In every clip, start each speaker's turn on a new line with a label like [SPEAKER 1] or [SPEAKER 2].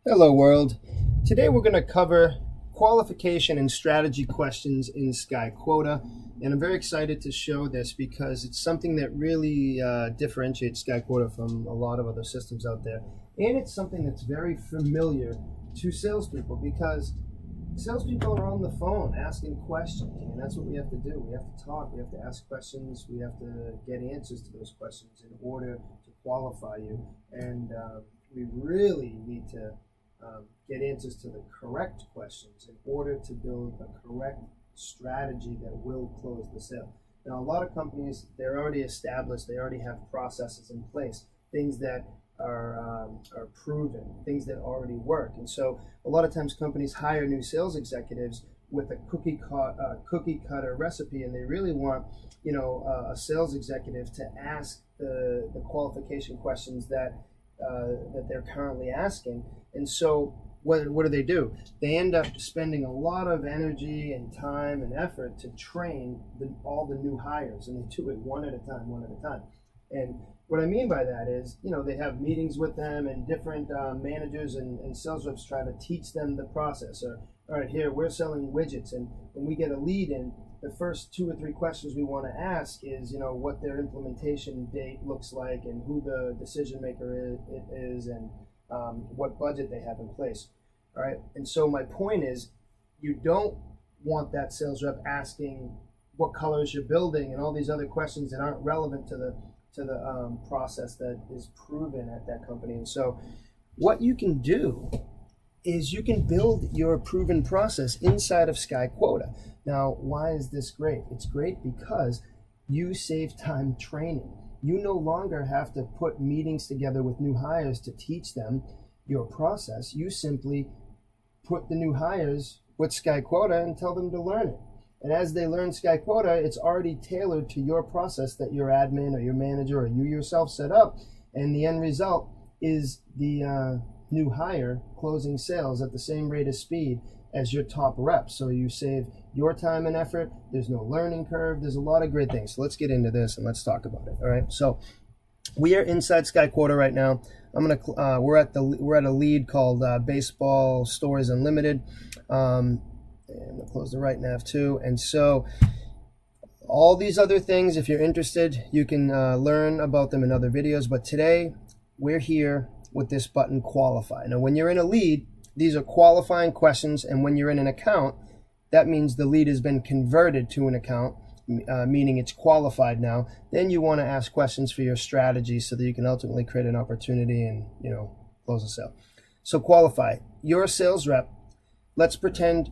[SPEAKER 1] Hello world. Today we're going to cover qualification and strategy questions in SkyQuota, and I'm very excited to show this because it's something that really differentiates SkyQuota from a lot of other systems out there, and it's something that's very familiar to salespeople because salespeople are on the phone asking questions, and that's what we have to do. We have to talk, we have to ask questions, we have to get answers to those questions in order to qualify you, and we really need to get answers to the correct questions in order to build a correct strategy that will close the sale. Now, a lot of companies, they're already established, they already have processes in place, things that are proven, things that already work. And so a lot of times companies hire new sales executives with a cookie cutter recipe, and they really want a sales executive to ask the qualification questions that they're currently asking. And so what do? They end up spending a lot of energy and time and effort to train all the new hires, and they do it one at a time. And what I mean by that is, they have meetings with them, and different managers and sales reps try to teach them the process. Or, all right, here, we're selling widgets, and when we get a lead in, the first 2 or 3 questions we want to ask is, what their implementation date looks like, and who the decision maker is, and what budget they have in place. All right. And so my point is, you don't want that sales rep asking what colors you're building and all these other questions that aren't relevant to the process that is proven at that company. And so what you can do is you can build your proven process inside of SkyQuota. Now, why is this great? It's great because you save time training. You no longer have to put meetings together with new hires to teach them your process. You simply put the new hires with SkyQuota and tell them to learn it. And as they learn SkyQuota, it's already tailored to your process that your admin or your manager or you yourself set up. And the end result is the new hire closing sales at the same rate of speed as your top rep. So you save your time and effort. There's no learning curve. There's a lot of great things. So let's get into this and let's talk about it. All right. So we are inside SkyQuota right now. We're at a lead called Baseball Stories Unlimited. And we'll close the right nav too. And so all these other things, if you're interested, you can learn about them in other videos. But today we're here with this button, qualify. Now, when you're in a lead, these are qualifying questions, and when you're in an account, that means the lead has been converted to an account, meaning it's qualified now. Then you want to ask questions for your strategy so that you can ultimately create an opportunity and close a sale. So qualify. You're a sales rep. Let's pretend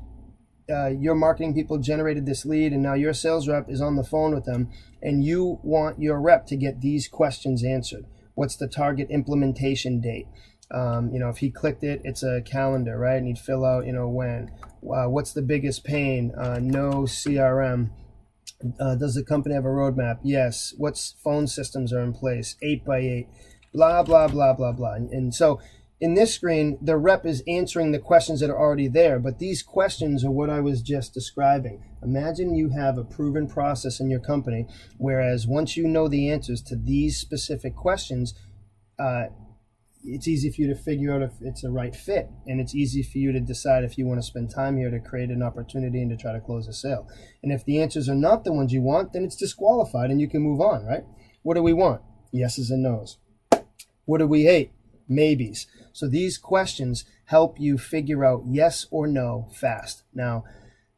[SPEAKER 1] your marketing people generated this lead, and now your sales rep is on the phone with them, and you want your rep to get these questions answered. What's the target implementation date? If he clicked it, it's a calendar, right? And he'd fill out, when. What's the biggest pain? No CRM. Does the company have a roadmap? Yes. What phone systems are in place? 8x8. Blah, blah, blah, blah, blah. And so in this screen, the rep is answering the questions that are already there, but these questions are what I was just describing. Imagine you have a proven process in your company, whereas once you know the answers to these specific questions, it's easy for you to figure out if it's a right fit, and it's easy for you to decide if you want to spend time here to create an opportunity and to try to close a sale. And if the answers are not the ones you want, then it's disqualified and you can move on, right? What do we want? Yeses and nos. What do we hate? Maybes. So these questions help you figure out yes or no fast. Now,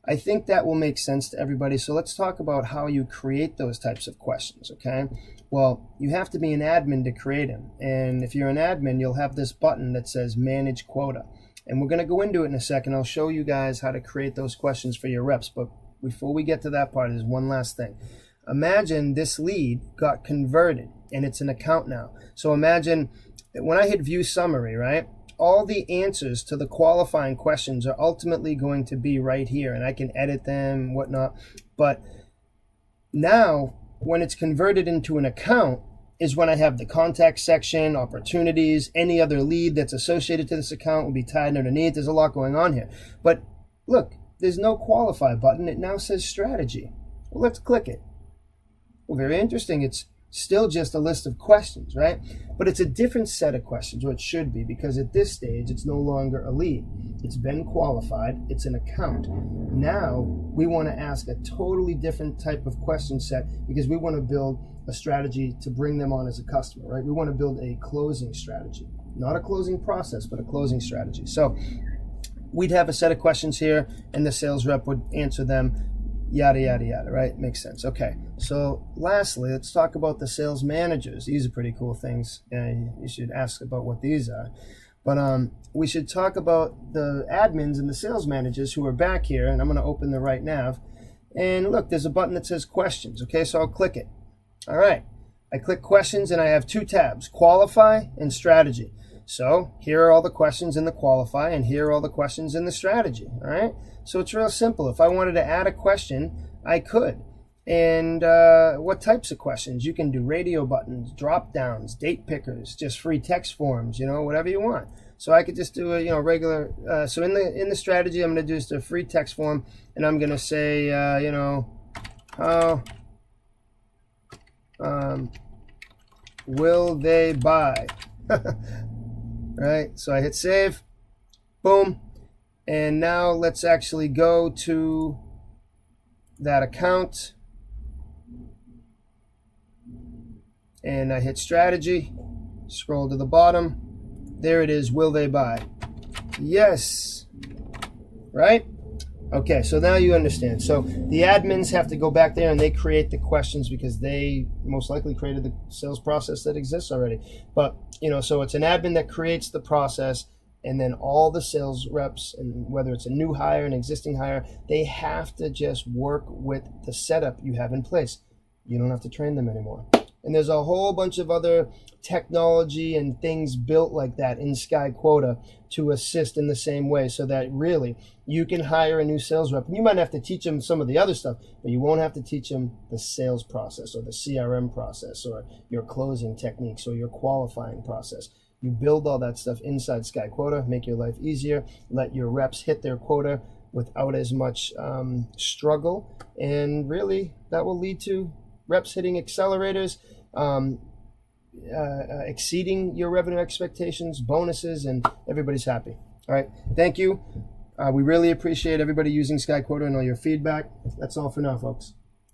[SPEAKER 1] I think that will make sense to everybody. So let's talk about how you create those types of questions, okay? Well, you have to be an admin to create them. And if you're an admin, you'll have this button that says Manage Quota. And we're going to go into it in a second. I'll show you guys how to create those questions for your reps. But before we get to that part, there's one last thing. Imagine this lead got converted and it's an account now. So imagine when I hit View Summary, right? All the answers to the qualifying questions are ultimately going to be right here, and I can edit them, whatnot. But now, when it's converted into an account, is when I have the contact section, opportunities, any other lead that's associated to this account will be tied underneath. There's a lot going on here. But look, there's no qualify button. It now says strategy. Well, let's click it. Well, very interesting. It's Still just a list of questions, right? But it's a different set of questions, or it should be, because at this stage, it's no longer a lead. It's been qualified. It's an account. Now, we want to ask a totally different type of question set because we want to build a strategy to bring them on as a customer, right? We want to build a closing strategy, not a closing process, but a closing strategy. So we'd have a set of questions here, and the sales rep would answer them, yada, yada, yada, right? Makes sense. Okay. So lastly, let's talk about the sales managers. These are pretty cool things. You should ask about what these are. But we should talk about the admins and the sales managers who are back here, and I'm going to open the right nav. And look, there's a button that says questions. Okay, so I'll click it. All right. I click questions, and I have two tabs, qualify and strategy. So here are all the questions in the qualify, and here are all the questions in the strategy. All right. So it's real simple. If I wanted to add a question, I could. And what types of questions? You can do radio buttons, drop downs, date pickers, just free text forms, whatever you want. So I could just do a regular. So in the strategy, I'm going to do just a free text form, and I'm going to say, how will they buy? Right. So I hit save. Boom. And now let's actually go to that account. And I hit strategy, scroll to the bottom. There it is, will they buy? Yes, right? Okay, so now you understand. So the admins have to go back there and they create the questions because they most likely created the sales process that exists already. But, so it's an admin that creates the process, and then all the sales reps, and whether it's a new hire, an existing hire, they have to just work with the setup you have in place. You don't have to train them anymore. And there's a whole bunch of other technology and things built like that in SkyQuota to assist in the same way, so that really you can hire a new sales rep. And you might have to teach them some of the other stuff, but you won't have to teach them the sales process or the CRM process or your closing techniques or your qualifying process. You build all that stuff inside SkyQuota, make your life easier, let your reps hit their quota without as much struggle, and really that will lead to reps hitting accelerators, exceeding your revenue expectations, bonuses, and everybody's happy. All right, thank you. We really appreciate everybody using SkyQuota and all your feedback. That's all for now, folks.